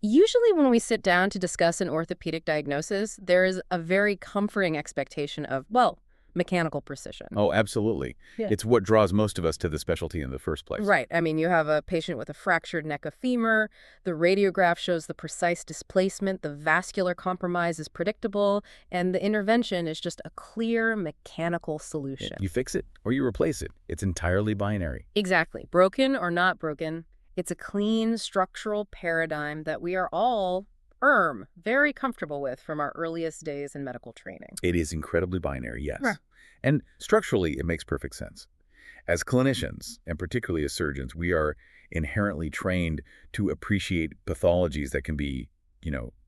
Usually when we sit down to discuss an orthopedic diagnosis, there is a very comforting expectation of, well, mechanical precision. Oh, absolutely. Yeah. It's what draws most of us to the specialty in the first place. Right. I mean, you have a patient with a fractured neck of femur. The radiograph shows the precise displacement. The vascular compromise is predictable. And the intervention is just a clear mechanical solution. You fix it or you replace it. It's entirely binary. Exactly. Broken or not broken, it's a clean structural paradigm that we are all very comfortable with from our earliest days in medical training. It is incredibly binary, yes. Right. And structurally, it makes perfect sense. As clinicians, and particularly as surgeons, we are inherently trained to appreciate pathologies that can be,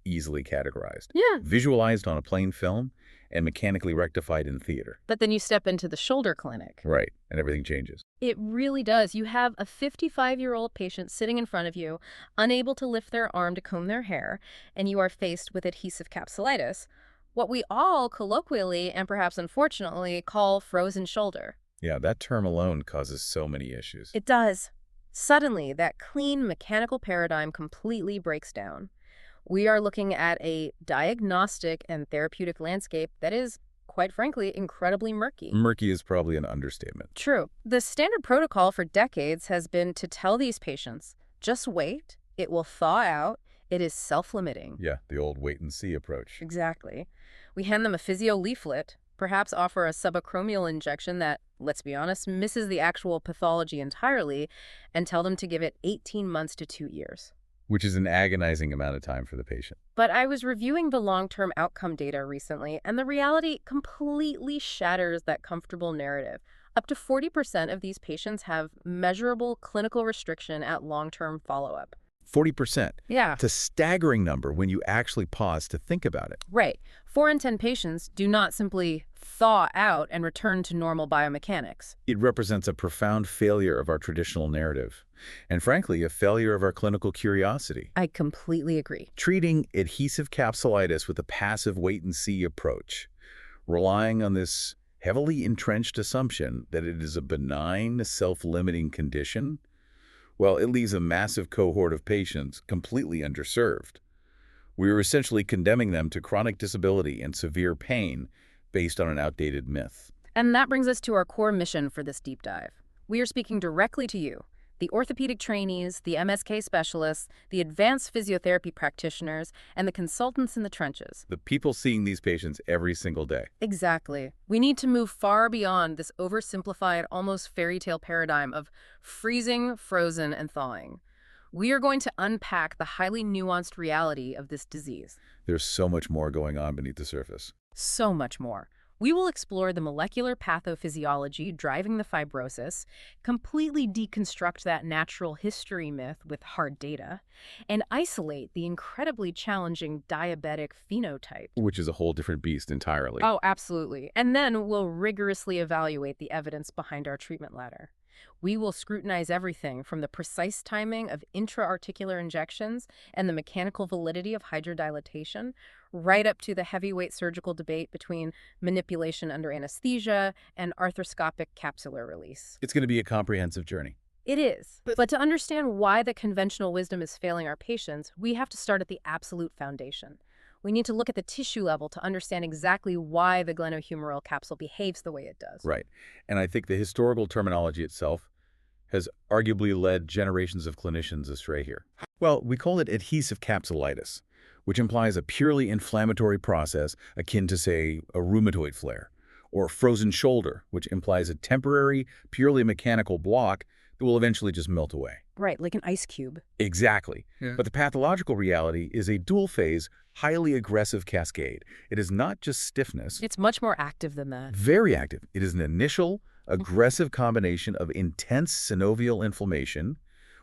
easily categorized. Yeah. Visualized on a plain film and mechanically rectified in theater. But then you step into the shoulder clinic. Right, and everything changes. It really does. You have a 55-year-old patient sitting in front of you, unable to lift their arm to comb their hair, and you are faced with adhesive capsulitis, what we all colloquially and perhaps unfortunately call frozen shoulder. Yeah, that term alone causes so many issues. It does. Suddenly, that clean mechanical paradigm completely breaks down. We are looking at a diagnostic and therapeutic landscape that is, quite frankly, incredibly murky. Murky is probably an understatement. True. The standard protocol for decades has been to tell these patients, just wait, it will thaw out, it is self-limiting. Yeah, the old wait-and-see approach. Exactly. We hand them a physio leaflet, perhaps offer a subacromial injection that, let's be honest, misses the actual pathology entirely, and tell them to give it 18 months to 2 years. Which is an agonizing amount of time for the patient. But I was reviewing the long-term outcome data recently, and the reality completely shatters that comfortable narrative. Up to 40% of these patients have measurable clinical restriction at long-term follow-up. 40%. Yeah. It's a staggering number when you actually pause to think about it. Right. 4 in 10 patients do not simply thaw out and return to normal biomechanics. It represents a profound failure of our traditional narrative, and frankly, a failure of our clinical curiosity. I completely agree. Treating adhesive capsulitis with a passive wait-and-see approach, relying on this heavily entrenched assumption that it is a benign, self-limiting condition, well, it leaves a massive cohort of patients completely underserved. We are essentially condemning them to chronic disability and severe pain based on an outdated myth. And that brings us to our core mission for this deep dive. We are speaking directly to you, the orthopedic trainees, the MSK specialists, the advanced physiotherapy practitioners, and the consultants in the trenches. The people seeing these patients every single day. Exactly. We need to move far beyond this oversimplified, almost fairy tale paradigm of freezing, frozen, and thawing. We are going to unpack the highly nuanced reality of this disease. There's so much more going on beneath the surface. So much more. We will explore the molecular pathophysiology driving the fibrosis, completely deconstruct that natural history myth with hard data, and isolate the incredibly challenging diabetic phenotype. Which is a whole different beast entirely. Oh, absolutely. And then we'll rigorously evaluate the evidence behind our treatment ladder. We will scrutinize everything from the precise timing of intra-articular injections and the mechanical validity of hydrodilatation, right up to the heavyweight surgical debate between manipulation under anesthesia and arthroscopic capsular release. It's going to be a comprehensive journey. It is. But to understand why the conventional wisdom is failing our patients, we have to start at the absolute foundation. We need to look at the tissue level to understand exactly why the glenohumeral capsule behaves the way it does. Right. And I think the historical terminology itself has arguably led generations of clinicians astray here. Well, we call it adhesive capsulitis, which implies a purely inflammatory process akin to, say, a rheumatoid flare, or frozen shoulder, which implies a temporary, purely mechanical block that will eventually just melt away. Right, like an ice cube. Exactly. Yeah. But the pathological reality is a dual-phase, highly aggressive cascade. It is not just stiffness. It's much more active than that. Very active. It is an initial, aggressive combination of intense synovial inflammation,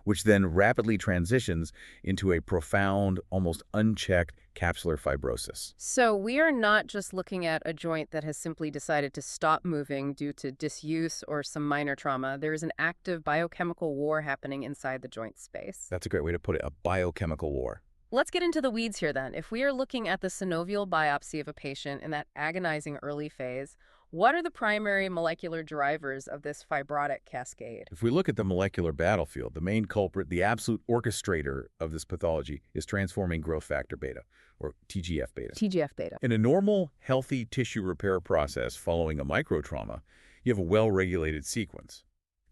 which then rapidly transitions into a profound, almost unchecked capsular fibrosis. So we are not just looking at a joint that has simply decided to stop moving due to disuse or some minor trauma. There is an active biochemical war happening inside the joint space. That's a great way to put it, a biochemical war. Let's get into the weeds here then. If we are looking at the synovial biopsy of a patient in that agonizing early phase, What are the primary molecular drivers of this fibrotic cascade? If we look at the molecular battlefield, the main culprit, the absolute orchestrator of this pathology is transforming growth factor beta, or TGF-beta. TGF-beta. In a normal, healthy tissue repair process following a microtrauma, you have a well-regulated sequence.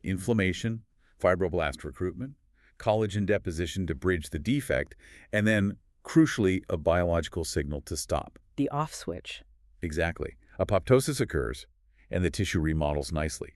Inflammation, fibroblast recruitment, collagen deposition to bridge the defect, and then, crucially, a biological signal to stop. The off switch. Exactly. Apoptosis occurs, and the tissue remodels nicely.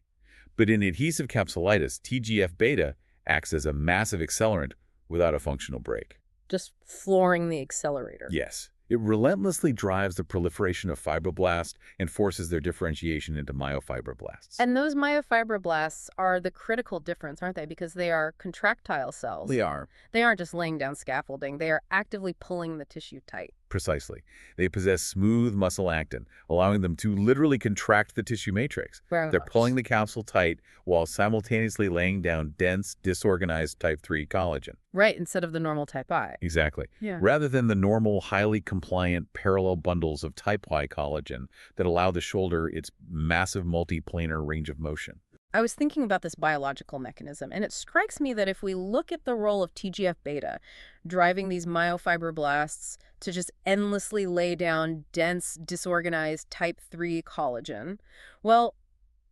But in adhesive capsulitis, TGF-beta acts as a massive accelerant without a functional brake. Just flooring the accelerator. Yes. It relentlessly drives the proliferation of fibroblasts and forces their differentiation into myofibroblasts. And those myofibroblasts are the critical difference, aren't they? Because they are contractile cells. They are. They aren't just laying down scaffolding. They are actively pulling the tissue tight. Precisely. They possess smooth muscle actin, allowing them to literally contract the tissue matrix. Very They're much. pulling the capsule tight while simultaneously laying down dense, disorganized type 3 collagen. Right, instead of the normal type I. Exactly. Yeah. Rather than the normal, highly compliant parallel bundles of type Y collagen that allow the shoulder its massive multiplanar range of motion. I was thinking about this biological mechanism, and it strikes me that if we look at the role of TGF-beta driving these myofibroblasts to just endlessly lay down dense, disorganized type 3 collagen, well,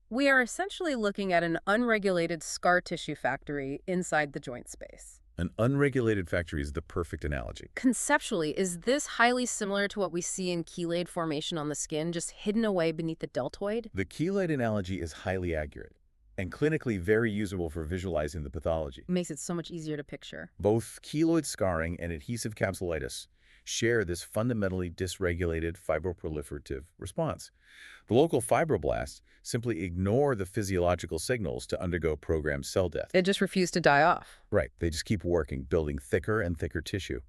we are essentially looking at an unregulated scar tissue factory inside the joint space. An unregulated factory is the perfect analogy. Conceptually, is this highly similar to what we see in keloid formation on the skin, just hidden away beneath the deltoid? The keloid analogy is highly accurate and clinically very usable for visualizing the pathology. It makes it so much easier to picture. Both keloid scarring and adhesive capsulitis share this fundamentally dysregulated fibroproliferative response. The local fibroblasts simply ignore the physiological signals to undergo programmed cell death. It just refused to die off. Right. They just keep working, building thicker and thicker tissue.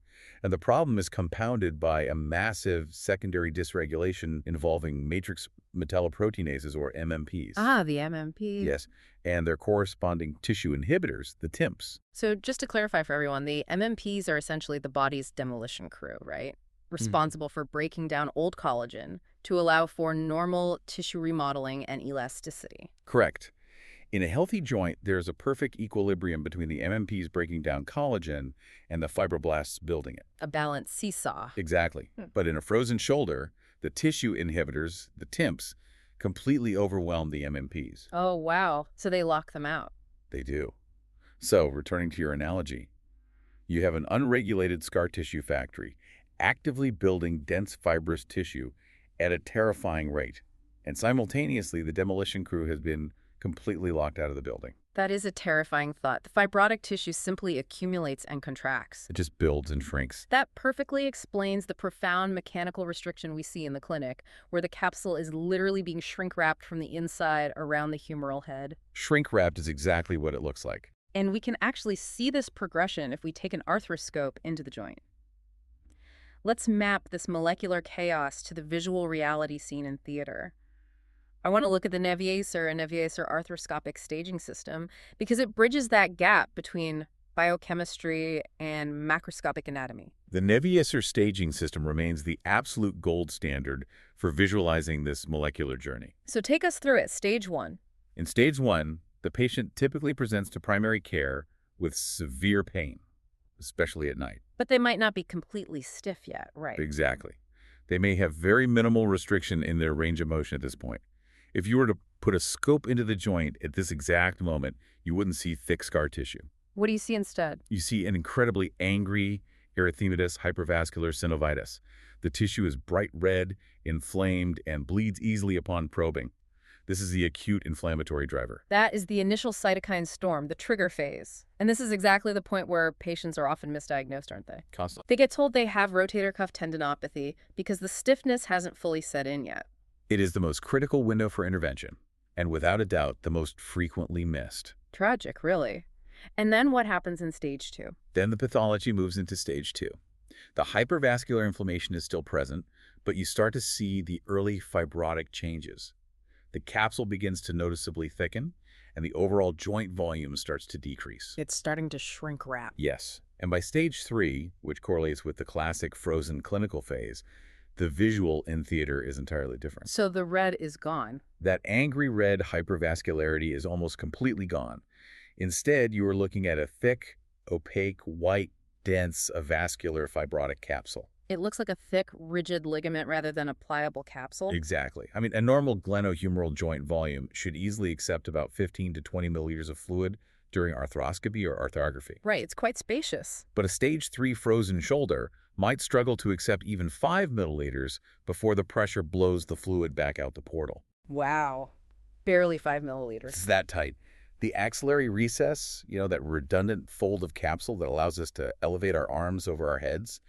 And the problem is compounded by a massive secondary dysregulation involving matrix metalloproteinases, or MMPs. Ah, the MMP. Yes, and their corresponding tissue inhibitors, the TIMPs. So just to clarify for everyone, the MMPs are essentially the body's demolition crew, right? Responsible for breaking down old collagen to allow for normal tissue remodeling and elasticity. Correct. In a healthy joint, there is a perfect equilibrium between the MMPs breaking down collagen and the fibroblasts building it. A balanced seesaw. Exactly. But in a frozen shoulder, the tissue inhibitors, the TIMPs, completely overwhelm the MMPs. Oh, wow. So they lock them out. They do. So, returning to your analogy, you have an unregulated scar tissue factory actively building dense fibrous tissue at a terrifying rate. And simultaneously, the demolition crew has been completely locked out of the building. That is a terrifying thought. The fibrotic tissue simply accumulates and contracts. It just builds and shrinks. That perfectly explains the profound mechanical restriction we see in the clinic, where the capsule is literally being shrink-wrapped from the inside around the humeral head. Shrink-wrapped is exactly what it looks like. And we can actually see this progression if we take an arthroscope into the joint. Let's map this molecular chaos to the visual reality seen in theater. I want to look at the Neviacer and Neviacer arthroscopic staging system because it bridges that gap between biochemistry and macroscopic anatomy. The Neviacer staging system remains the absolute gold standard for visualizing this molecular journey. So take us through it. Stage 1. In stage 1, the patient typically presents to primary care with severe pain, especially at night. But they might not be completely stiff yet, right? Exactly. They may have very minimal restriction in their range of motion at this point. If you were to put a scope into the joint at this exact moment, you wouldn't see thick scar tissue. What do you see instead? You see an incredibly angry erythematous hypervascular synovitis. The tissue is bright red, inflamed, and bleeds easily upon probing. This is the acute inflammatory driver. That is the initial cytokine storm, the trigger phase. And this is exactly the point where patients are often misdiagnosed, aren't they? Constantly. They get told they have rotator cuff tendinopathy because the stiffness hasn't fully set in yet. It is the most critical window for intervention, and without a doubt, the most frequently missed. Tragic, really. And then what happens in stage 2? Then the pathology moves into stage 2. The hypervascular inflammation is still present, but you start to see the early fibrotic changes. The capsule begins to noticeably thicken, and the overall joint volume starts to decrease. It's starting to shrink wrap. Yes, and by stage 3, which correlates with the classic frozen clinical phase, The visual in theater is entirely different. So the red is gone. That angry red hypervascularity is almost completely gone. Instead, you are looking at a thick, opaque, white, dense, avascular fibrotic capsule. It looks like a thick, rigid ligament rather than a pliable capsule. Exactly. I mean, a normal glenohumeral joint volume should easily accept about 15 to 20 milliliters of fluid during arthroscopy or arthrography. Right, it's quite spacious. But a stage 3 frozen shoulder might struggle to accept even 5 milliliters before the pressure blows the fluid back out the portal. Wow. Barely 5 milliliters. It's that tight. The axillary recess, that redundant fold of capsule that allows us to elevate our arms over our heads,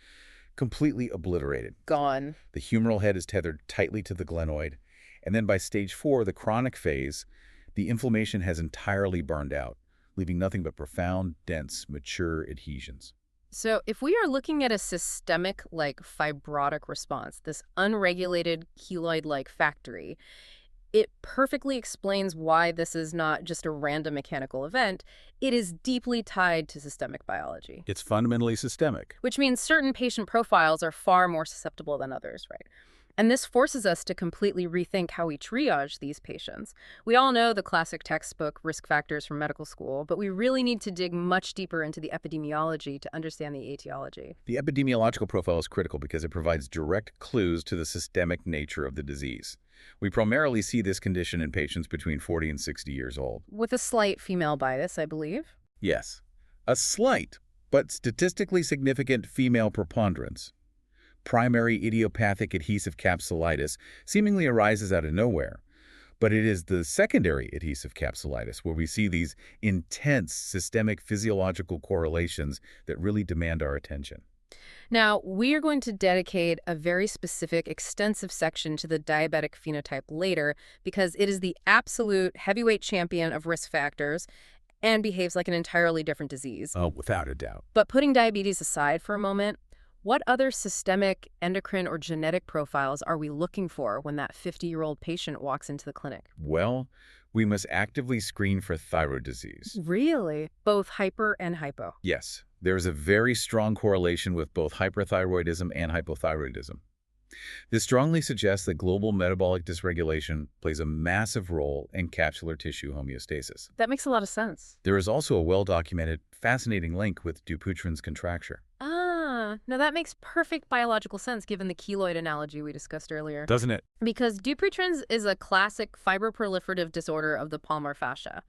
completely obliterated. Gone. The humeral head is tethered tightly to the glenoid. And then by stage 4, the chronic phase, the inflammation has entirely burned out, leaving nothing but profound, dense, mature adhesions. So if we are looking at a systemic, fibrotic response, this unregulated keloid-like factory, it perfectly explains why this is not just a random mechanical event. It is deeply tied to systemic biology. It's fundamentally systemic. Which means certain patient profiles are far more susceptible than others, right? And this forces us to completely rethink how we triage these patients. We all know the classic textbook risk factors from medical school, but we really need to dig much deeper into the epidemiology to understand the etiology. The epidemiological profile is critical because it provides direct clues to the systemic nature of the disease. We primarily see this condition in patients between 40 and 60 years old. With a slight female bias, I believe. Yes, a slight but statistically significant female preponderance. Primary idiopathic adhesive capsulitis seemingly arises out of nowhere, but it is the secondary adhesive capsulitis where we see these intense systemic physiological correlations that really demand our attention. Now, we are going to dedicate a very specific, extensive section to the diabetic phenotype later because it is the absolute heavyweight champion of risk factors and behaves like an entirely different disease. Oh, without a doubt. But putting diabetes aside for a moment, what other systemic, endocrine, or genetic profiles are we looking for when that 50-year-old patient walks into the clinic? Well, we must actively screen for thyroid disease. Really? Both hyper and hypo? Yes, there is a very strong correlation with both hyperthyroidism and hypothyroidism. This strongly suggests that global metabolic dysregulation plays a massive role in capsular tissue homeostasis. That makes a lot of sense. There is also a well-documented, fascinating link with Dupuytren's contracture. Now that makes perfect biological sense given the keloid analogy we discussed earlier. Doesn't it? Because Dupuytren's is a classic fibroproliferative disorder of the palmar fascia.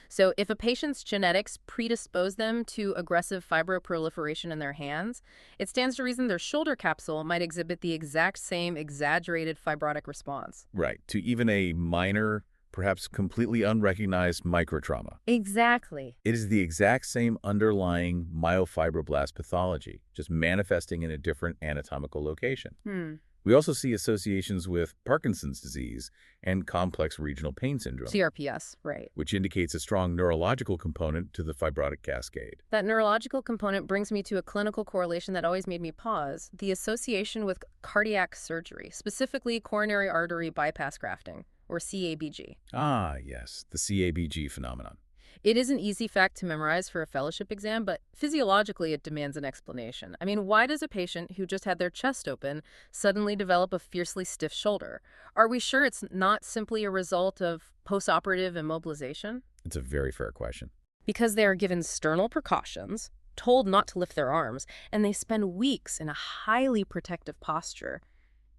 So if a patient's genetics predispose them to aggressive fibroproliferation in their hands, it stands to reason their shoulder capsule might exhibit the exact same exaggerated fibrotic response. Right, to even a minor, perhaps completely unrecognized microtrauma. Exactly. It is the exact same underlying myofibroblast pathology, just manifesting in a different anatomical location. We also see associations with Parkinson's disease and complex regional pain syndrome. CRPS, right. Which indicates a strong neurological component to the fibrotic cascade. That neurological component brings me to a clinical correlation that always made me pause, the association with cardiac surgery, specifically coronary artery bypass grafting, or CABG. Ah, yes, the CABG phenomenon. It is an easy fact to memorize for a fellowship exam, but physiologically it demands an explanation. I mean, why does a patient who just had their chest open suddenly develop a fiercely stiff shoulder? Are we sure it's not simply a result of postoperative immobilization? It's a very fair question. Because they are given sternal precautions, told not to lift their arms, and they spend weeks in a highly protective posture.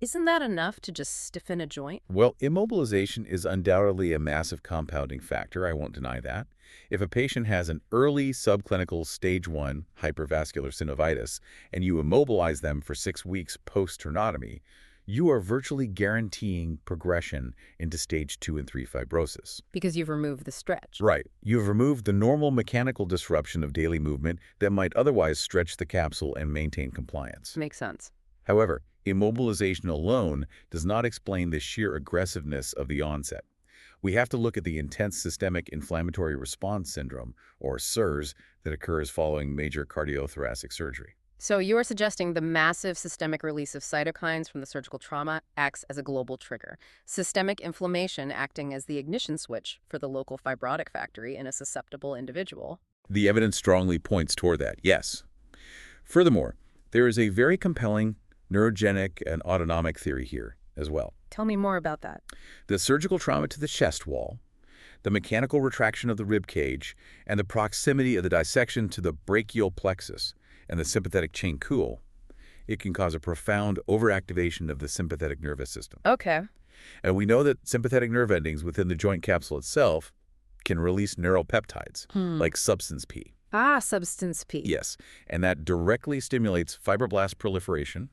Isn't that enough to just stiffen a joint? Well, immobilization is undoubtedly a massive compounding factor, I won't deny that. If a patient has an early subclinical stage 1 hypervascular synovitis and you immobilize them for 6 weeks post-sternotomy, you are virtually guaranteeing progression into stage 2 and 3 fibrosis. Because you've removed the stretch. Right. You've removed the normal mechanical disruption of daily movement that might otherwise stretch the capsule and maintain compliance. Makes sense. However, immobilization alone does not explain the sheer aggressiveness of the onset. We have to look at the intense systemic inflammatory response syndrome, or SIRS, that occurs following major cardiothoracic surgery. So you are suggesting the massive systemic release of cytokines from the surgical trauma acts as a global trigger, systemic inflammation acting as the ignition switch for the local fibrotic factory in a susceptible individual. The evidence strongly points toward that, yes. Furthermore, there is a very compelling neurogenic and autonomic theory here as well. Tell me more about that. The surgical trauma to the chest wall, the mechanical retraction of the rib cage, and the proximity of the dissection to the brachial plexus and the sympathetic chain cool, it can cause a profound overactivation of the sympathetic nervous system. Okay. And we know that sympathetic nerve endings within the joint capsule itself can release neuropeptides, like substance P. Ah, substance P. Yes, and that directly stimulates fibroblast proliferation,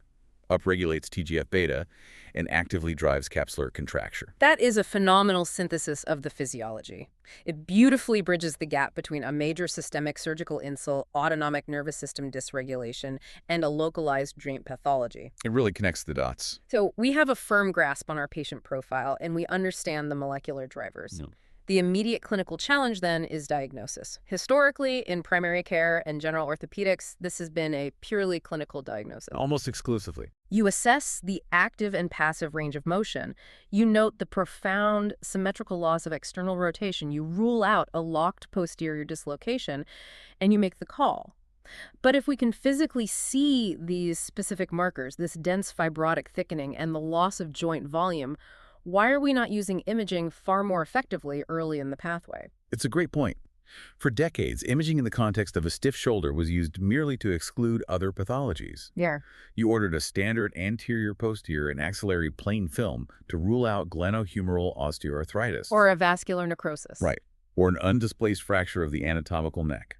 upregulates TGF-beta, and actively drives capsular contracture. That is a phenomenal synthesis of the physiology. It beautifully bridges the gap between a major systemic surgical insult, autonomic nervous system dysregulation, and a localized joint pathology. It really connects the dots. So we have a firm grasp on our patient profile, and we understand the molecular drivers. The immediate clinical challenge, then, is diagnosis. Historically, in primary care and general orthopedics, this has been a purely clinical diagnosis. Almost exclusively. You assess the active and passive range of motion. You note the profound symmetrical loss of external rotation. You rule out a locked posterior dislocation, and you make the call. But if we can physically see these specific markers, this dense fibrotic thickening and the loss of joint volume, why are we not using imaging far more effectively early in the pathway? It's a great point. For decades, imaging in the context of a stiff shoulder was used merely to exclude other pathologies. Yeah. You ordered a standard anterior, posterior, and axillary plain film to rule out glenohumeral osteoarthritis. Or a vascular necrosis. Right. Or an undisplaced fracture of the anatomical neck.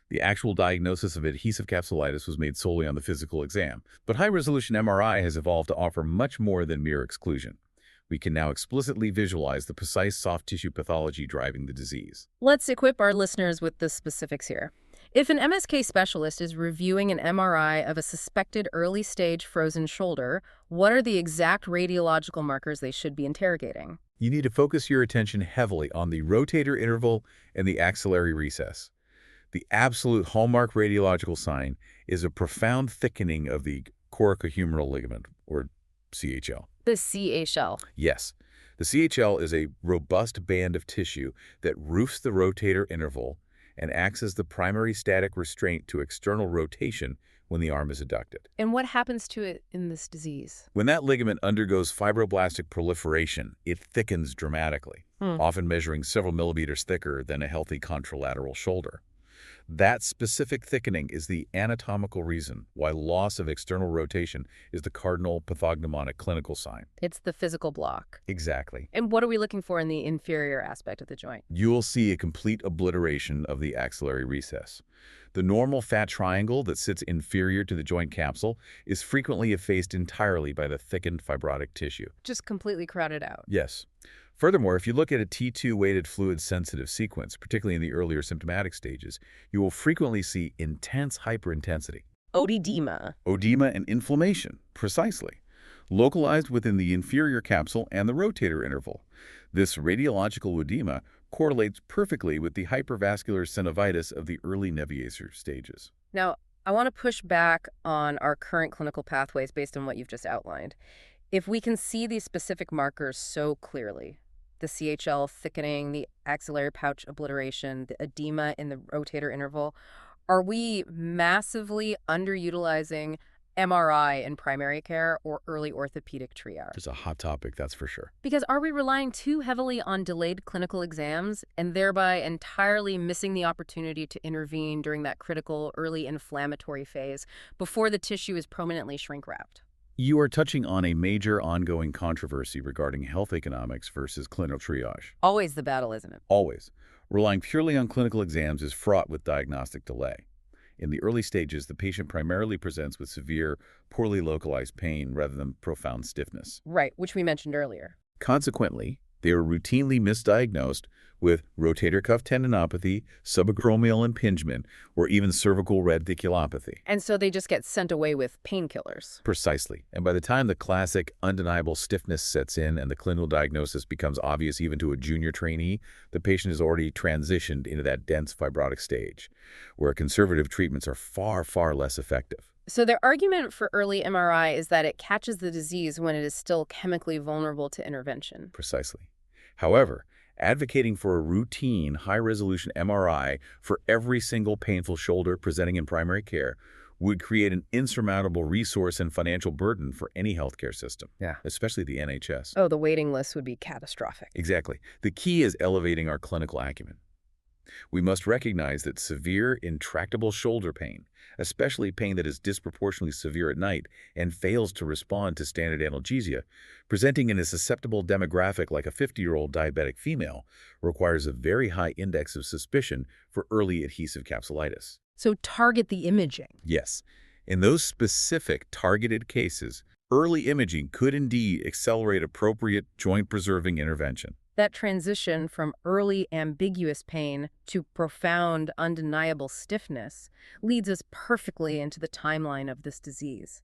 The actual diagnosis of adhesive capsulitis was made solely on the physical exam. But high-resolution MRI has evolved to offer much more than mere exclusion. We can now explicitly visualize the precise soft tissue pathology driving the disease. Let's equip our listeners with the specifics here. If an MSK specialist is reviewing an MRI of a suspected early-stage frozen shoulder, what are the exact radiological markers they should be interrogating? You need to focus your attention heavily on the rotator interval and the axillary recess. The absolute hallmark radiological sign is a profound thickening of the coracohumeral ligament, or CHL. The CHL. Yes. The CHL is a robust band of tissue that roofs the rotator interval and acts as the primary static restraint to external rotation when the arm is adducted. And what happens to it in this disease? When that ligament undergoes fibroblastic proliferation, it thickens dramatically, often measuring several millimeters thicker than a healthy contralateral shoulder. That specific thickening is the anatomical reason why loss of external rotation is the cardinal pathognomonic clinical sign. It's the physical block. Exactly. And what are we looking for in the inferior aspect of the joint? You will see a complete obliteration of the axillary recess. The normal fat triangle that sits inferior to the joint capsule is frequently effaced entirely by the thickened fibrotic tissue. Just completely crowded out. Yes. Furthermore, if you look at a T2-weighted fluid-sensitive sequence, particularly in the earlier symptomatic stages, you will frequently see intense hyperintensity. Oedema. Oedema and inflammation, precisely, localized within the inferior capsule and the rotator interval. This radiological edema correlates perfectly with the hypervascular synovitis of the early Neviacer stages. Now, I want to push back on our current clinical pathways based on what you've just outlined. If we can see these specific markers so clearly, the CHL thickening, the axillary pouch obliteration, the edema in the rotator interval, are we massively underutilizing MRI in primary care or early orthopedic triage? It's a hot topic, that's for sure. Because are we relying too heavily on delayed clinical exams and thereby entirely missing the opportunity to intervene during that critical early inflammatory phase before the tissue is permanently shrink-wrapped? You are touching on a major ongoing controversy regarding health economics versus clinical triage. Always the battle, isn't it? Always. Relying purely on clinical exams is fraught with diagnostic delay. In the early stages, the patient primarily presents with severe, poorly localized pain rather than profound stiffness. Right, which we mentioned earlier. Consequently, they are routinely misdiagnosed with rotator cuff tendinopathy, subacromial impingement, or even cervical radiculopathy. And so they just get sent away with painkillers. Precisely. And by the time the classic undeniable stiffness sets in and the clinical diagnosis becomes obvious even to a junior trainee, the patient has already transitioned into that dense fibrotic stage, where conservative treatments are far, far less effective. So their argument for early MRI is that it catches the disease when it is still chemically vulnerable to intervention. Precisely. However, advocating for a routine, high-resolution MRI for every single painful shoulder presenting in primary care would create an insurmountable resource and financial burden for any healthcare system, Yeah. especially the NHS. Oh, the waiting list would be catastrophic. Exactly. The key is elevating our clinical acumen. We must recognize that severe, intractable shoulder pain, especially pain that is disproportionately severe at night and fails to respond to standard analgesia, presenting in a susceptible demographic like a 50-year-old diabetic female, requires a very high index of suspicion for early adhesive capsulitis. So target the imaging. Yes, in those specific targeted cases, early imaging could indeed accelerate appropriate joint-preserving intervention. That transition from early ambiguous pain to profound undeniable stiffness leads us perfectly into the timeline of this disease.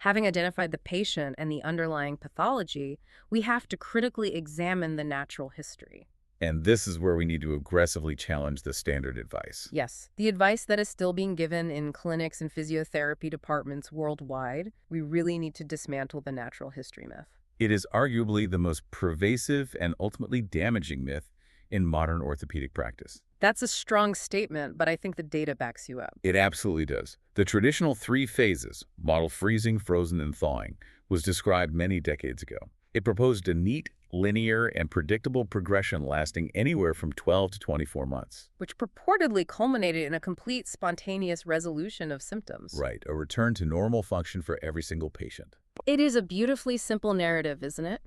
Having identified the patient and the underlying pathology, we have to critically examine the natural history. And this is where we need to aggressively challenge the standard advice. Yes, the advice that is still being given in clinics and physiotherapy departments worldwide, we really need to dismantle the natural history myth. It is arguably the most pervasive and ultimately damaging myth in modern orthopedic practice. That's a strong statement, but I think the data backs you up. It absolutely does. The traditional 3 phases, model freezing, frozen, and thawing, was described many decades ago. It proposed a neat, linear, and predictable progression lasting anywhere from 12 to 24 months. Which purportedly culminated in a complete spontaneous resolution of symptoms. Right, a return to normal function for every single patient. It is a beautifully simple narrative, isn't it?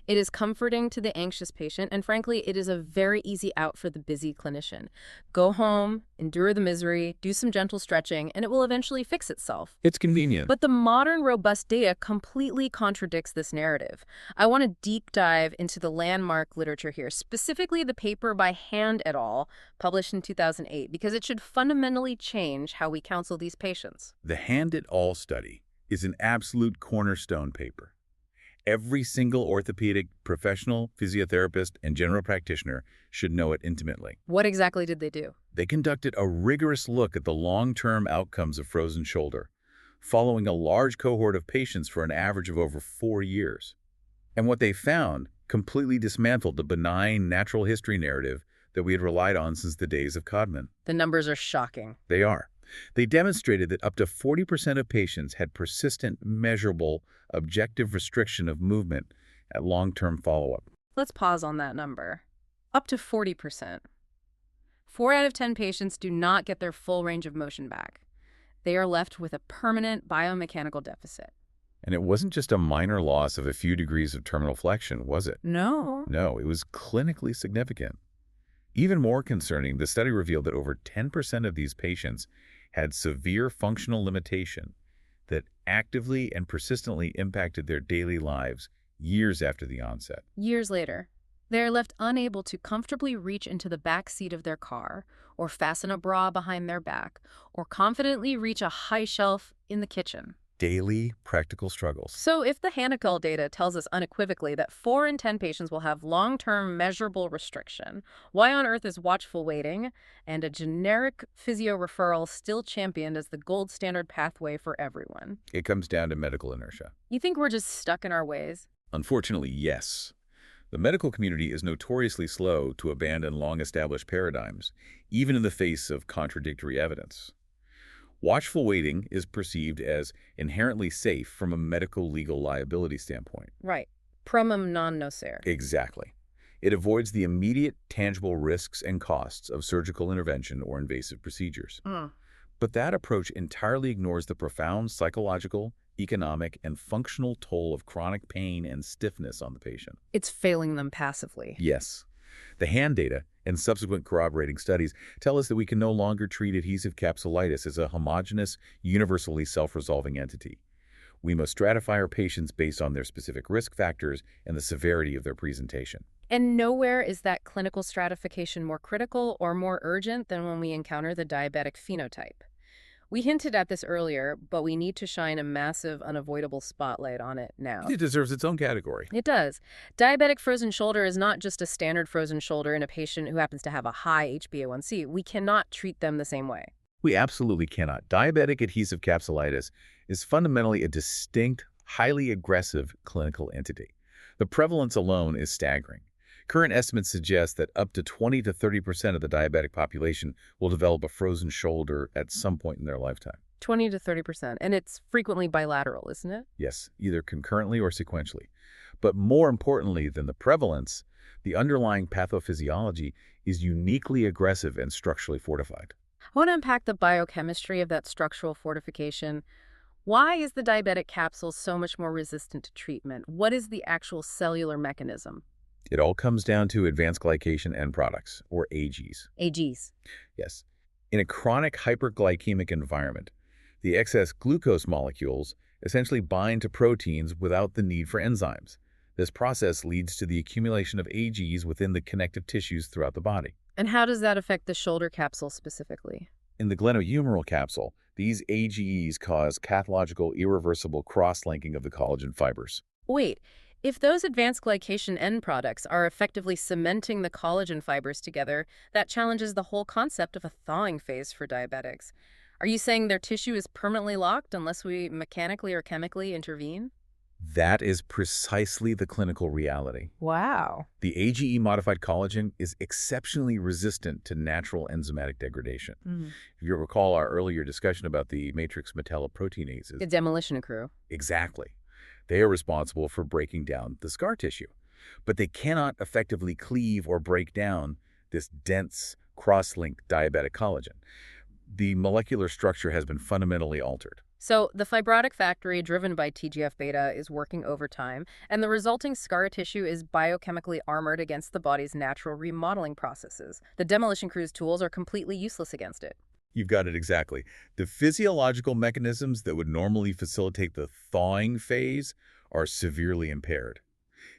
It is comforting to the anxious patient, and frankly, it is a very easy out for the busy clinician. Go home, endure the misery, do some gentle stretching, and it will eventually fix itself. It's convenient. But the modern, robust data completely contradicts this narrative. I want to deep dive into the landmark literature here, specifically the paper by Hand et al., published in 2008, because it should fundamentally change how we counsel these patients. The Hand et al. Study is an absolute cornerstone paper. Every single orthopedic professional, physiotherapist, and general practitioner should know it intimately. What exactly did they do? They conducted a rigorous look at the long-term outcomes of frozen shoulder, following a large cohort of patients for an average of over 4 years. And what they found completely dismantled the benign natural history narrative that we had relied on since the days of Codman. The numbers are shocking. They are. They demonstrated that up to 40% of patients had persistent, measurable, objective restriction of movement at long-term follow-up. Let's pause on that number. Up to 40%. 4 out of 10 patients do not get their full range of motion back. They are left with a permanent biomechanical deficit. And it wasn't just a minor loss of a few degrees of terminal flexion, was it? No. No, it was clinically significant. Even more concerning, the study revealed that over 10% of these patients had severe functional limitation that actively and persistently impacted their daily lives years after the onset. Years later, they are left unable to comfortably reach into the back seat of their car, or fasten a bra behind their back, or confidently reach a high shelf in the kitchen. Daily practical struggles. So if the Hanekal data tells us unequivocally that 4 in 10 patients will have long-term measurable restriction, why on earth is watchful waiting and a generic physio referral still championed as the gold standard pathway for everyone? It comes down to medical inertia. You think we're just stuck in our ways? Unfortunately, yes. The medical community is notoriously slow to abandon long-established paradigms, even in the face of contradictory evidence. Watchful waiting is perceived as inherently safe from a medical legal liability standpoint. Right. Primum non nocere. Exactly. It avoids the immediate, tangible risks and costs of surgical intervention or invasive procedures. But that approach entirely ignores the profound psychological, economic, and functional toll of chronic pain and stiffness on the patient. It's failing them passively. Yes. The Hand data and subsequent corroborating studies tell us that we can no longer treat adhesive capsulitis as a homogeneous, universally self-resolving entity. We must stratify our patients based on their specific risk factors and the severity of their presentation. And nowhere is that clinical stratification more critical or more urgent than when we encounter the diabetic phenotype. We hinted at this earlier, but we need to shine a massive, unavoidable spotlight on it now. It deserves its own category. It does. Diabetic frozen shoulder is not just a standard frozen shoulder in a patient who happens to have a high HbA1c. We cannot treat them the same way. We absolutely cannot. Diabetic adhesive capsulitis is fundamentally a distinct, highly aggressive clinical entity. The prevalence alone is staggering. Current estimates suggest that up to 20 to 30% of the diabetic population will develop a frozen shoulder at some point in their lifetime. 20 to 30%. And it's frequently bilateral, isn't it? Yes, either concurrently or sequentially. But more importantly than the prevalence, the underlying pathophysiology is uniquely aggressive and structurally fortified. I want to unpack the biochemistry of that structural fortification. Why is the diabetic capsule so much more resistant to treatment? What is the actual cellular mechanism? It all comes down to advanced glycation end products, or AGs. AGs. Yes. In a chronic hyperglycemic environment, the excess glucose molecules essentially bind to proteins without the need for enzymes. This process leads to the accumulation of AGs within the connective tissues throughout the body. And how does that affect the shoulder capsule specifically? In the glenohumeral capsule, these AGEs cause pathological irreversible cross-linking of the collagen fibers. Wait, if those advanced glycation end products are effectively cementing the collagen fibers together, that challenges the whole concept of a thawing phase for diabetics. Are you saying their tissue is permanently locked unless we mechanically or chemically intervene? That is precisely the clinical reality. Wow. The AGE-modified collagen is exceptionally resistant to natural enzymatic degradation. If you recall our earlier discussion about the matrix metalloproteinases, The demolition crew. exactly. They are responsible for breaking down the scar tissue, but they cannot effectively cleave or break down this dense, cross-linked diabetic collagen. The molecular structure has been fundamentally altered. So the fibrotic factory driven by TGF-beta is working overtime, and the resulting scar tissue is biochemically armored against the body's natural remodeling processes. The demolition crew's tools are completely useless against it. You've got it exactly. The physiological mechanisms that would normally facilitate the thawing phase are severely impaired.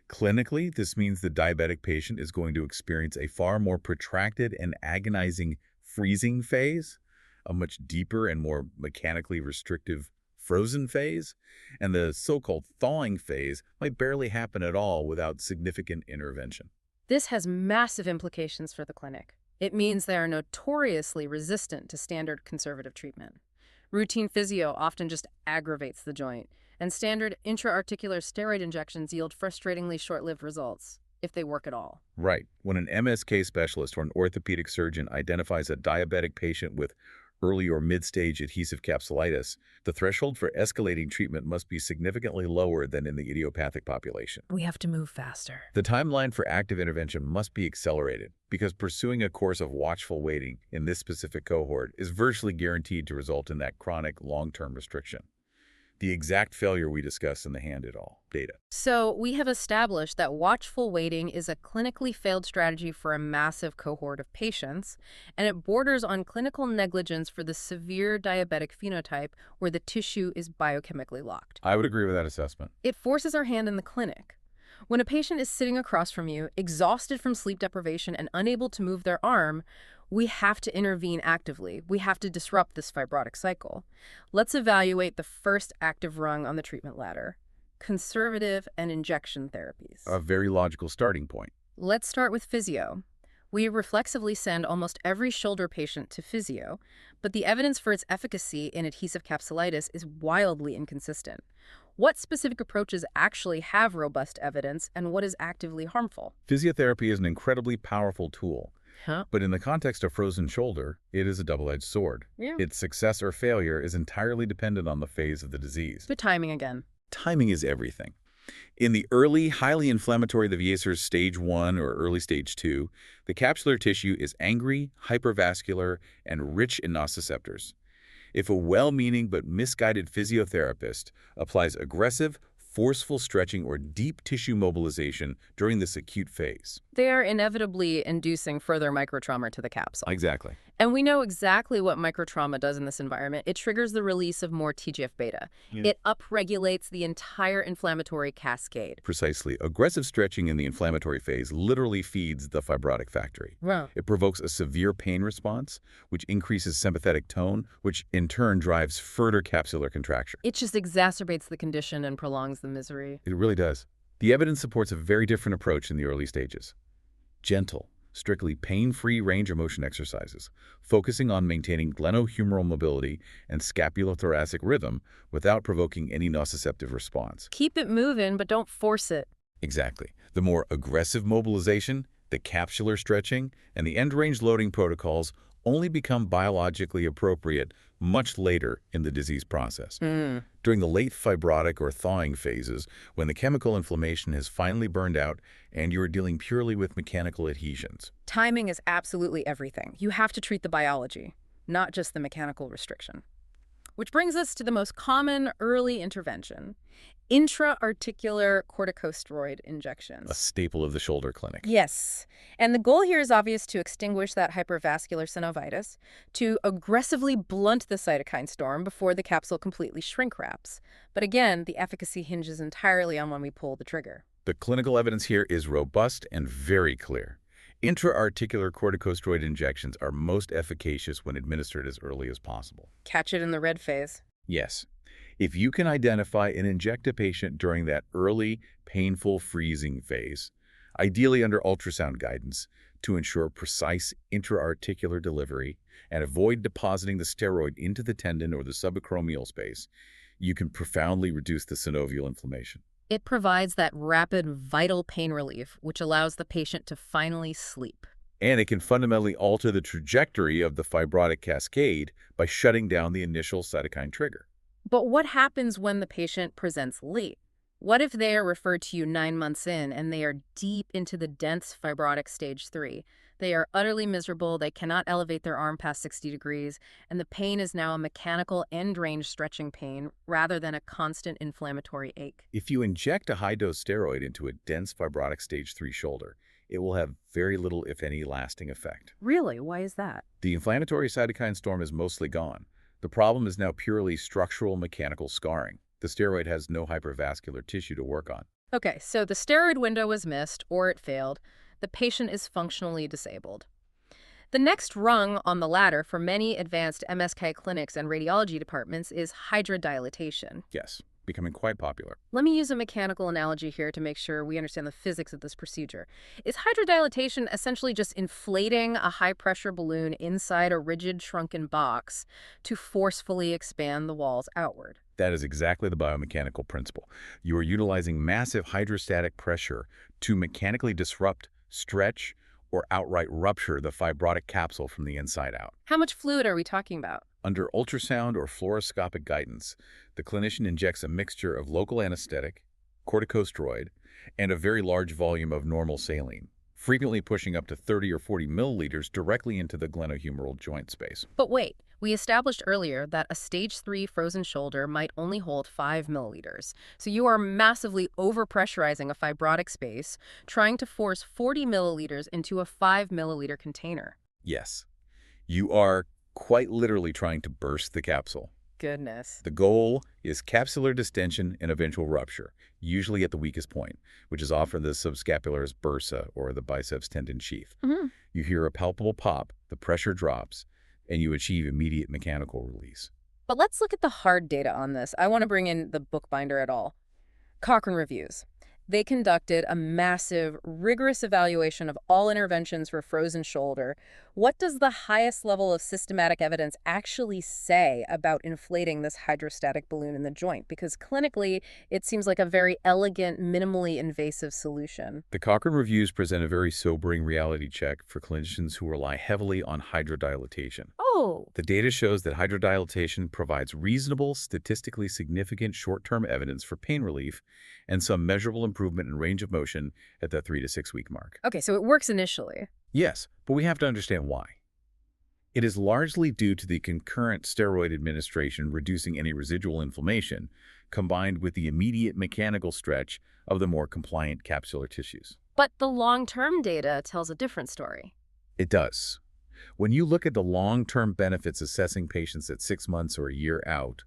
Clinically, this means the diabetic patient is going to experience a far more protracted and agonizing freezing phase, a much deeper and more mechanically restrictive frozen phase, and the so-called thawing phase might barely happen at all without significant intervention. This has massive implications for the clinic. It means they are notoriously resistant to standard conservative treatment. Routine physio often just aggravates the joint, and standard intra-articular steroid injections yield frustratingly short-lived results, if they work at all. Right. When an MSK specialist or an orthopedic surgeon identifies a diabetic patient with early or mid-stage adhesive capsulitis, the threshold for escalating treatment must be significantly lower than in the idiopathic population. We have to move faster. The timeline for active intervention must be accelerated because pursuing a course of watchful waiting in this specific cohort is virtually guaranteed to result in that chronic long-term restriction. The exact failure we discussed in the Hand It All data. So we have established that watchful waiting is a clinically failed strategy for a massive cohort of patients, and it borders on clinical negligence for the severe diabetic phenotype where the tissue is biochemically locked. I would agree with that assessment. It forces our hand in the clinic. When a patient is sitting across from you, exhausted from sleep deprivation and unable to move their arm, we have to intervene actively. We have to disrupt this fibrotic cycle. Let's evaluate the first active rung on the treatment ladder: conservative and injection therapies. A very logical starting point. Let's start with physio. We reflexively send almost every shoulder patient to physio, but the evidence for its efficacy in adhesive capsulitis is wildly inconsistent. What specific approaches actually have robust evidence, and what is actively harmful? Physiotherapy is an incredibly powerful tool, Huh? but in the context of frozen shoulder, it is a double-edged sword. Yeah. Its success or failure is entirely dependent on the phase of the disease. The timing again. Timing is everything. In the early, highly inflammatory Viesser's stage 1 or early stage 2, the capsular tissue is angry, hypervascular, and rich in nociceptors. If a well-meaning but misguided physiotherapist applies aggressive, forceful stretching or deep tissue mobilization during this acute phase. They are inevitably inducing further microtrauma to the capsule. Exactly. And we know exactly what microtrauma does in this environment. It triggers the release of more TGF-beta. Yeah. It upregulates the entire inflammatory cascade. Precisely. Aggressive stretching in the inflammatory phase literally feeds the fibrotic factory. Wow. It provokes a severe pain response, which increases sympathetic tone, which in turn drives further capsular contracture. It just exacerbates the condition and prolongs the misery. It really does. The evidence supports a very different approach in the early stages. Gentle, strictly pain-free range of motion exercises, focusing on maintaining glenohumeral mobility and scapulothoracic rhythm without provoking any nociceptive response. Keep it moving, but don't force it. Exactly. The more aggressive mobilization, the capsular stretching, and the end-range loading protocols only become biologically appropriate much later in the disease process. Mm. During the late fibrotic or thawing phases, when the chemical inflammation has finally burned out and you are dealing purely with mechanical adhesions. Timing is absolutely everything. You have to treat the biology, not just the mechanical restriction. Which brings us to the most common early intervention, intra-articular corticosteroid A injections. staple of the shoulder clinic. Yes, and the goal here is obvious: to extinguish that hypervascular synovitis, to aggressively blunt the cytokine storm before the capsule completely shrink wraps. But again, the efficacy hinges entirely on when we pull the trigger. The clinical evidence here is robust and very clear. Intra-articular corticosteroid injections are most efficacious when administered as early as possible. Catch it in the red phase. Yes, if you can identify and inject a patient during that early, painful freezing phase, ideally under ultrasound guidance, to ensure precise intra-articular delivery and avoid depositing the steroid into the tendon or the subacromial space, you can profoundly reduce the synovial inflammation. It provides that rapid, vital pain relief, which allows the patient to finally sleep. And it can fundamentally alter the trajectory of the fibrotic cascade by shutting down the initial cytokine trigger. But what happens when the patient presents late? What if they are referred to you 9 months in and they are deep into the dense fibrotic stage 3? They are utterly miserable, they cannot elevate their arm past 60 degrees, and the pain is now a mechanical end-range stretching pain rather than a constant inflammatory ache. If you inject a high-dose steroid into a dense fibrotic stage 3 shoulder, it will have very little, if any, lasting effect. Really? Why is that? The inflammatory cytokine storm is mostly gone. The problem is now purely structural mechanical scarring. The steroid has no hypervascular tissue to work on. Okay, so the steroid window was missed, or it failed. The patient is functionally disabled. The next rung on the ladder for many advanced MSK clinics and radiology departments is hydrodilatation. Yes, becoming quite popular. Let me use a mechanical analogy here to make sure we understand the physics of this procedure. Is hydrodilatation essentially just inflating a high-pressure balloon inside a rigid shrunken box to forcefully expand the walls outward? That is exactly the biomechanical principle. You are utilizing massive hydrostatic pressure to mechanically disrupt, stretch, or outright rupture the fibrotic capsule from the inside out. How much fluid are we talking about? Under ultrasound or fluoroscopic guidance, the clinician injects a mixture of local anesthetic, corticosteroid, and a very large volume of normal saline, frequently pushing up to 30 or 40 milliliters directly into the glenohumeral joint space. But wait, we established earlier that a stage 3 frozen shoulder might only hold 5 milliliters. So you are massively overpressurizing a fibrotic space, trying to force 40 milliliters into a 5 milliliter container. Yes, you are quite literally trying to burst the capsule. Goodness. The goal is capsular distension and eventual rupture, usually at the weakest point, which is often the subscapularis bursa or the biceps tendon sheath. You hear a palpable pop, the pressure drops, and you achieve immediate mechanical release. But let's look at the hard data on this. I want to bring in the bookbinder at all. Cochrane reviews. They conducted a massive, rigorous evaluation of all interventions for frozen shoulder. What does the highest level of systematic evidence actually say about inflating this hydrostatic balloon in the joint? Because clinically, it seems like a very elegant, minimally invasive solution. The Cochrane reviews present a very sobering reality check for clinicians who rely heavily on hydrodilatation. Oh. The data shows that hydrodilatation provides reasonable, statistically significant short-term evidence for pain relief and some measurable improvement in range of motion at the 3 to 6 week mark. Okay, so it works initially. Yes, but we have to understand why. It is largely due to the concurrent steroid administration reducing any residual inflammation, combined with the immediate mechanical stretch of the more compliant capsular tissues. But the long-term data tells a different story. It does. When you look at the long-term benefits assessing patients at 6 months or a year out,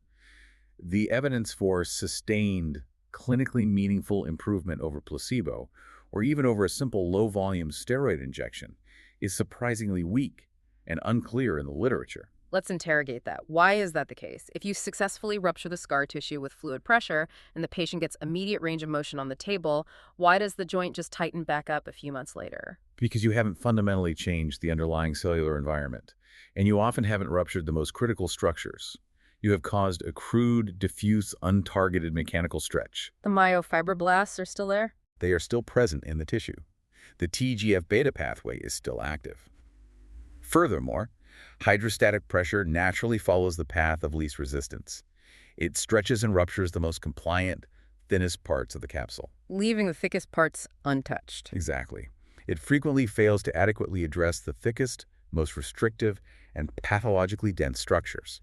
the evidence for sustained, clinically meaningful improvement over placebo, or even over a simple low-volume steroid injection, is surprisingly weak and unclear in the literature. Let's interrogate that. Why is that the case? If you successfully rupture the scar tissue with fluid pressure and the patient gets immediate range of motion on the table, why does the joint just tighten back up a few months later? Because you haven't fundamentally changed the underlying cellular environment, and you often haven't ruptured the most critical structures. You have caused a crude, diffuse, untargeted mechanical stretch. The myofibroblasts are still there? They are still present in the tissue. The TGF-beta pathway is still active. Furthermore, Hydrostatic pressure naturally follows the path of least resistance. It stretches and ruptures the most compliant, thinnest parts of the capsule. Leaving the thickest parts untouched. Exactly. It frequently fails to adequately address the thickest, most restrictive, and pathologically dense structures,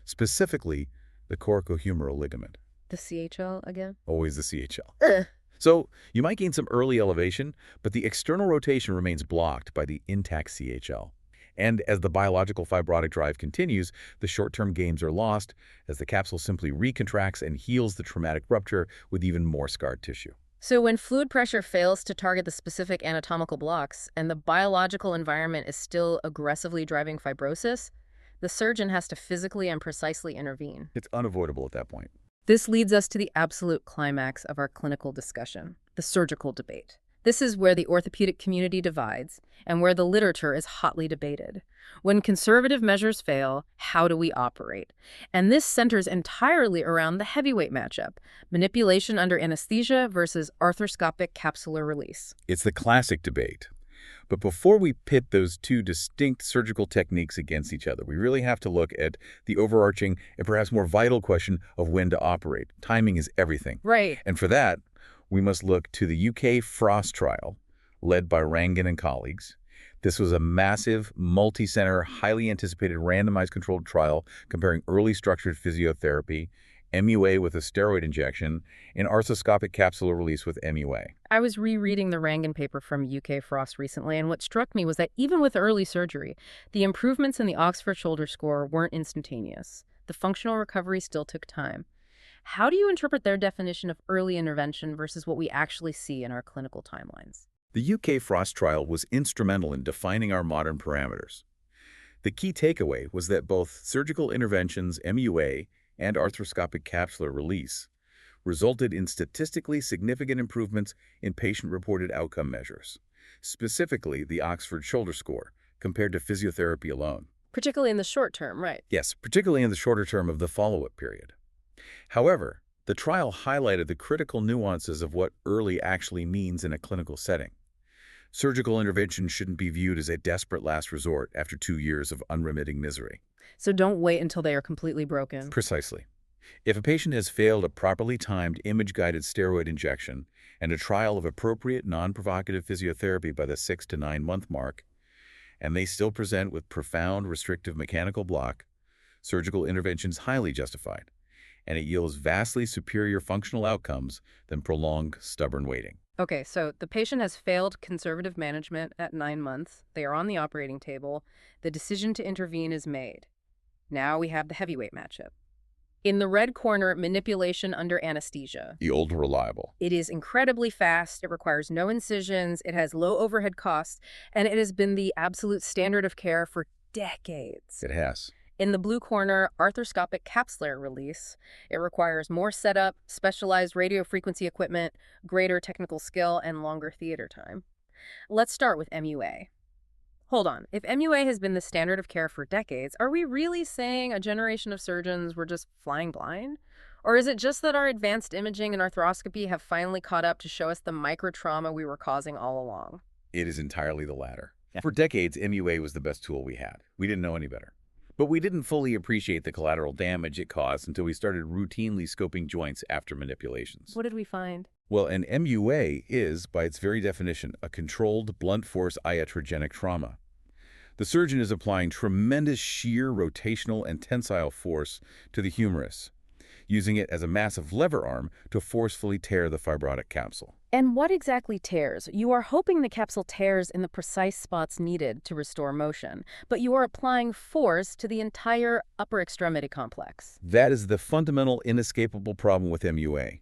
specifically the coracohumeral ligament. The CHL again? Always the CHL. Ugh. So you might gain some early elevation, but the external rotation remains blocked by the intact CHL. And as the biological fibrotic drive continues, the short-term gains are lost as the capsule simply recontracts and heals the traumatic rupture with even more scarred tissue. So when fluid pressure fails to target the specific anatomical blocks and the biological environment is still aggressively driving fibrosis, the surgeon has to physically and precisely intervene. It's unavoidable at that point. This leads us to the absolute climax of our clinical discussion, the surgical debate. This is where the orthopedic community divides and where the literature is hotly debated. When conservative measures fail, how do we operate? And this centers entirely around the heavyweight matchup, manipulation under anesthesia versus arthroscopic capsular release. It's the classic debate. But before we pit those two distinct surgical techniques against each other, we really have to look at the overarching and perhaps more vital question of when to operate. Timing is everything. Right. And for that, we must look to the UK Frost trial, led by Rangan and colleagues. This was a massive, multi-center, highly anticipated randomized controlled trial comparing early structured physiotherapy, MUA with a steroid injection, and arthroscopic capsular release with MUA. I was rereading the Rangan paper from UK Frost recently, and what struck me was that even with early surgery, the improvements in the Oxford Shoulder Score weren't instantaneous. The functional recovery still took time. How do you interpret their definition of early intervention versus what we actually see in our clinical timelines? The UK Frost trial was instrumental in defining our modern parameters. The key takeaway was that both surgical interventions, MUA, and arthroscopic capsular release resulted in statistically significant improvements in patient-reported outcome measures, specifically the Oxford Shoulder Score, compared to physiotherapy alone. Particularly in the short term, right? Yes, particularly in the shorter term of the follow-up period. However, the trial highlighted the critical nuances of what early actually means in a clinical setting. Surgical intervention shouldn't be viewed as a desperate last resort after 2 years of unremitting misery. So don't wait until they are completely broken. Precisely. If a patient has failed a properly timed image-guided steroid injection and a trial of appropriate non-provocative physiotherapy by the 6 to 9 month mark, and they still present with profound restrictive mechanical block, surgical intervention is highly justified, and it yields vastly superior functional outcomes than prolonged, stubborn waiting. Okay, so the patient has failed conservative management at 9 months. They are on the operating table. The decision to intervene is made. Now we have the heavyweight matchup. In the red corner, manipulation under anesthesia. The old reliable. It is incredibly fast, it requires no incisions, it has low overhead costs, and it has been the absolute standard of care for decades. It has. In the blue corner, arthroscopic capsular release. It requires more setup, specialized radiofrequency equipment, greater technical skill, and longer theater time. Let's start with MUA. Hold on. If MUA has been the standard of care for decades, are we really saying a generation of surgeons were just flying blind? Or is it just that our advanced imaging and arthroscopy have finally caught up to show us the microtrauma we were causing all along? It is entirely the latter. Yeah. For decades, MUA was the best tool we had. We didn't know any better. But we didn't fully appreciate the collateral damage it caused until we started routinely scoping joints after manipulations. What did we find? Well, an MUA is, by its very definition, a controlled blunt force iatrogenic trauma. The surgeon is applying tremendous shear, rotational, and tensile force to the humerus, using it as a massive lever arm to forcefully tear the fibrotic capsule. And what exactly tears? You are hoping the capsule tears in the precise spots needed to restore motion, but you are applying force to the entire upper extremity complex. That is the fundamental, inescapable problem with MUA.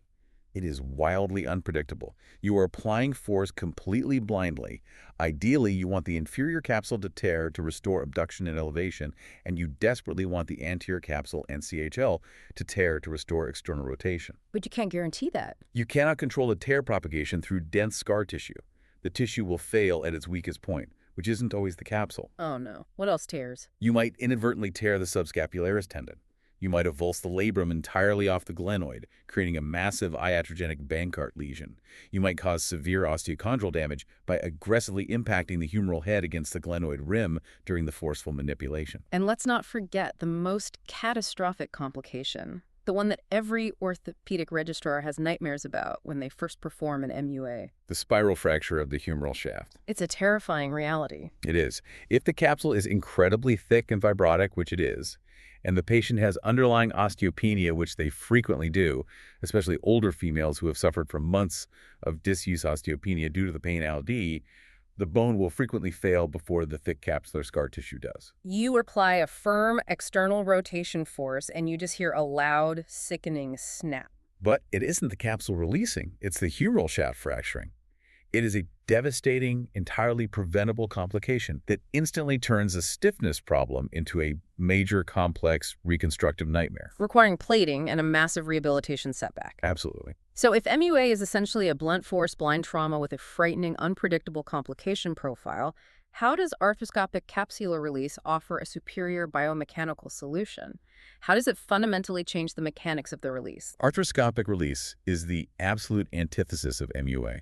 It is wildly unpredictable. You are applying force completely blindly. Ideally, you want the inferior capsule to tear to restore abduction and elevation, and you desperately want the anterior capsule and CHL to tear to restore external rotation. But you can't guarantee that. You cannot control the tear propagation through dense scar tissue. The tissue will fail at its weakest point, which isn't always the capsule. Oh no. What else tears? You might inadvertently tear the subscapularis tendon. You might avulse the labrum entirely off the glenoid, creating a massive iatrogenic Bankart lesion. You might cause severe osteochondral damage by aggressively impacting the humeral head against the glenoid rim during the forceful manipulation. And let's not forget the most catastrophic complication, the one that every orthopedic registrar has nightmares about when they first perform an MUA. The spiral fracture of the humeral shaft. It's a terrifying reality. It is. If the capsule is incredibly thick and fibrotic, which it is, and the patient has underlying osteopenia, which they frequently do, especially older females who have suffered from months of disuse osteopenia due to the pain ILD, the bone will frequently fail before the thick capsular scar tissue does. You apply a firm external rotation force and you just hear a loud, sickening snap. But it isn't the capsule releasing, it's the humeral shaft fracturing. It is a devastating, entirely preventable complication that instantly turns a stiffness problem into a major, complex, reconstructive nightmare. Requiring plating and a massive rehabilitation setback. Absolutely. So if MUA is essentially a blunt force blind trauma with a frightening, unpredictable complication profile, how does arthroscopic capsular release offer a superior biomechanical solution? How does it fundamentally change the mechanics of the release? Arthroscopic release is the absolute antithesis of MUA.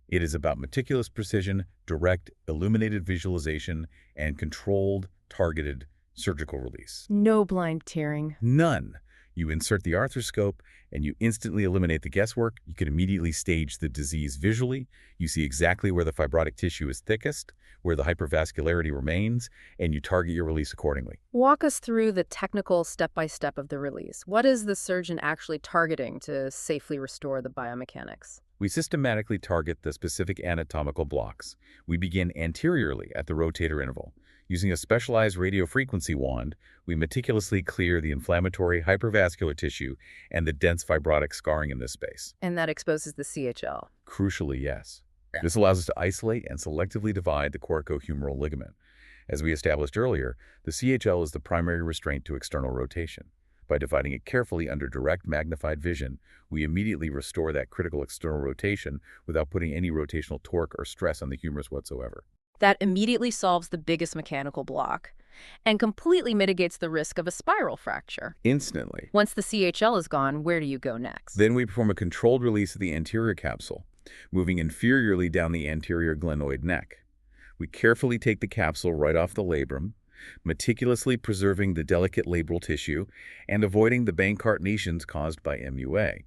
It is about meticulous precision, direct, illuminated visualization, and controlled, targeted surgical release. No blind tearing. None. You insert the arthroscope, and you instantly eliminate the guesswork. You can immediately stage the disease visually. You see exactly where the fibrotic tissue is thickest, where the hypervascularity remains, and you target your release accordingly. Walk us through the technical step-by-step of the release. What is the surgeon actually targeting to safely restore the biomechanics? We systematically target the specific anatomical blocks. We begin anteriorly at the rotator interval. Using a specialized radiofrequency wand, we meticulously clear the inflammatory hypervascular tissue and the dense fibrotic scarring in this space. And that exposes the CHL. Crucially, yes. This allows us to isolate and selectively divide the coracohumeral ligament. As we established earlier, the CHL is the primary restraint to external rotation. By dividing it carefully under direct magnified vision, we immediately restore that critical external rotation without putting any rotational torque or stress on the humerus whatsoever. That immediately solves the biggest mechanical block and completely mitigates the risk of a spiral fracture. Instantly. Once the CHL is gone, where do you go next? Then we perform a controlled release of the anterior capsule, moving inferiorly down the anterior glenoid neck. We carefully take the capsule right off the labrum, meticulously preserving the delicate labral tissue and avoiding the Bankart lesions caused by MUA.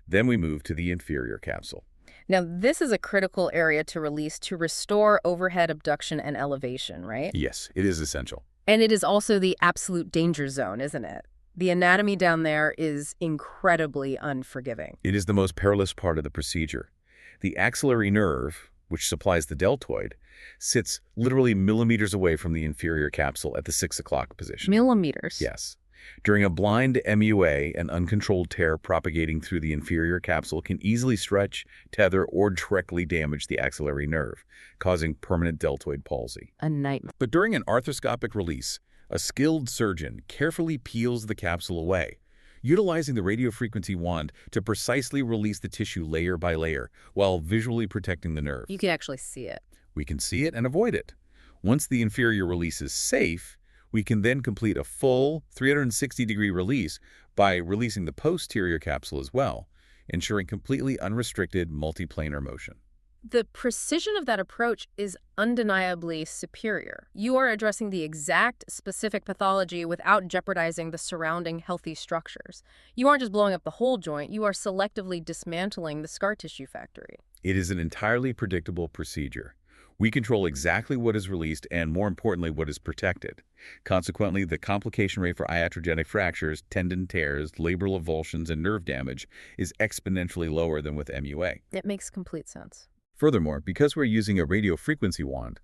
Then we move to the inferior capsule. Now, this is a critical area to release to restore overhead abduction and elevation, right? Yes, it is essential. And it is also the absolute danger zone, isn't it? The anatomy down there is incredibly unforgiving. It is the most perilous part of the procedure. The axillary nerve, which supplies the deltoid, sits literally millimeters away from the inferior capsule at the 6 o'clock position. Millimeters? Yes. During a blind MUA, an uncontrolled tear propagating through the inferior capsule can easily stretch, tether, or directly damage the axillary nerve, causing permanent deltoid palsy. A nightmare. But during an arthroscopic release, a skilled surgeon carefully peels the capsule away, utilizing the radiofrequency wand to precisely release the tissue layer by layer while visually protecting the nerve. You can actually see it. We can see it and avoid it. Once the inferior release is safe, we can then complete a full 360-degree release by releasing the posterior capsule as well, ensuring completely unrestricted multiplanar motion. The precision of that approach is undeniably superior. You are addressing the exact specific pathology without jeopardizing the surrounding healthy structures. You aren't just blowing up the whole joint, you are selectively dismantling the scar tissue factory. It is an entirely predictable procedure. We control exactly what is released and, more importantly, what is protected. Consequently, the complication rate for iatrogenic fractures, tendon tears, labral avulsions, and nerve damage is exponentially lower than with MUA. It makes complete sense. Furthermore, because we're using a radiofrequency wand,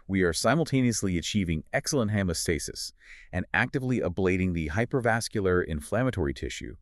we are simultaneously achieving excellent hemostasis and actively ablating the hypervascular inflammatory tissue,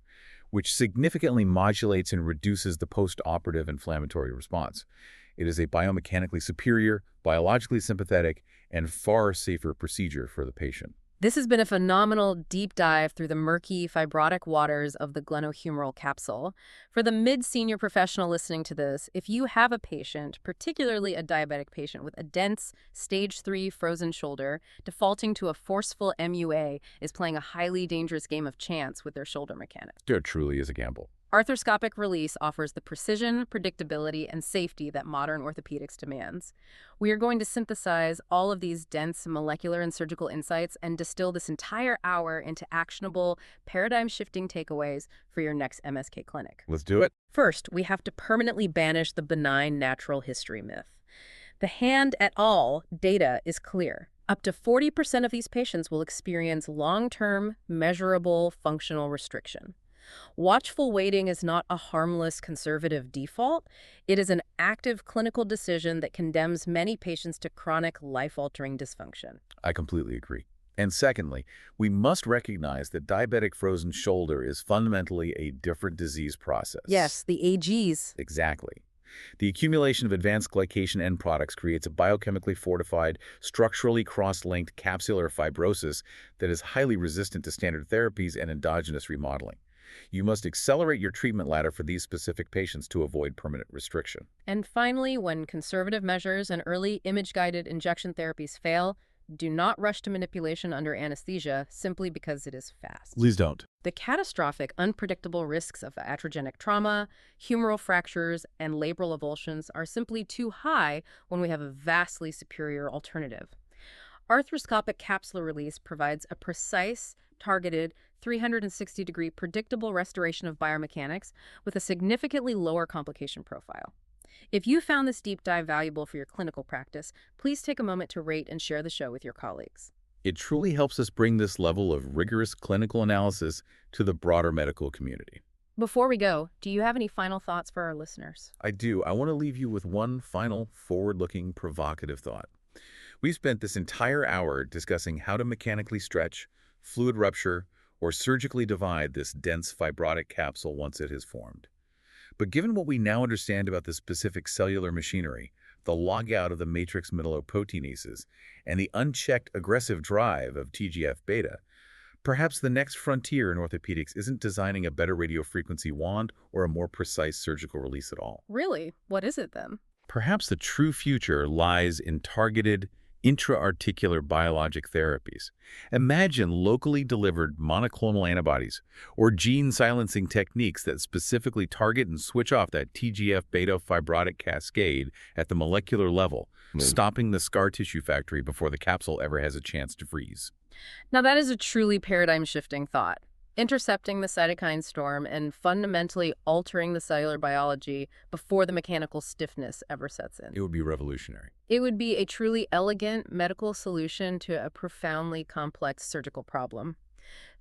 which significantly modulates and reduces the post-operative inflammatory response. It is a biomechanically superior, biologically sympathetic, and far safer procedure for the patient. This has been a phenomenal deep dive through the murky, fibrotic waters of the glenohumeral capsule. For the mid-senior professional listening to this, if you have a patient, particularly a diabetic patient with a dense stage 3 frozen shoulder, defaulting to a forceful MUA is playing a highly dangerous game of chance with their shoulder mechanics. There truly is a gamble. Arthroscopic release offers the precision, predictability, and safety that modern orthopedics demands. We are going to synthesize all of these dense molecular and surgical insights and distill this entire hour into actionable, paradigm-shifting takeaways for your next MSK clinic. Let's do it. First, we have to permanently banish the benign natural history myth. The Hand et al. Data is clear. Up to 40% of these patients will experience long-term, measurable functional restriction. Watchful waiting is not a harmless conservative default. It is an active clinical decision that condemns many patients to chronic, life-altering dysfunction. I completely agree. And secondly, we must recognize that diabetic frozen shoulder is fundamentally a different disease process. Yes, the AGs. Exactly. The accumulation of advanced glycation end products creates a biochemically fortified, structurally cross-linked capsular fibrosis that is highly resistant to standard therapies and endogenous remodeling. You must accelerate your treatment ladder for these specific patients to avoid permanent restriction. And finally, when conservative measures and early image-guided injection therapies fail, do not rush to manipulation under anesthesia simply because it is fast. Please don't. The catastrophic, unpredictable risks of iatrogenic trauma, humeral fractures, and labral avulsions are simply too high when we have a vastly superior alternative. Arthroscopic capsular release provides a precise, targeted, 360-degree predictable restoration of biomechanics with a significantly lower complication profile. If you found this deep dive valuable for your clinical practice, please take a moment to rate and share the show with your colleagues. It truly helps us bring this level of rigorous clinical analysis to the broader medical community. Before we go, do you have any final thoughts for our listeners? I do. I want to leave you with one final forward-looking, provocative thought. We've spent this entire hour discussing how to mechanically stretch, fluid rupture, or surgically divide this dense fibrotic capsule once it has formed. But given what we now understand about the specific cellular machinery, the logout of the matrix metalloproteinases, and the unchecked aggressive drive of TGF-beta, perhaps the next frontier in orthopedics isn't designing a better radiofrequency wand or a more precise surgical release at all. Really? What is it then? Perhaps the true future lies in targeted, intra-articular biologic therapies. Imagine locally delivered monoclonal antibodies or gene silencing techniques that specifically target and switch off that TGF-beta fibrotic cascade at the molecular level, stopping the scar tissue factory before the capsule ever has a chance to freeze. Now that is a truly paradigm-shifting thought. Intercepting the cytokine storm and fundamentally altering the cellular biology before the mechanical stiffness ever sets in. It would be revolutionary. It would be a truly elegant medical solution to a profoundly complex surgical problem.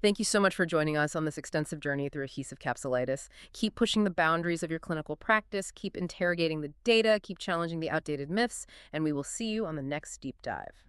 Thank you so much for joining us on this extensive journey through adhesive capsulitis. Keep pushing the boundaries of your clinical practice, keep interrogating the data, keep challenging the outdated myths, and we will see you on the next deep dive.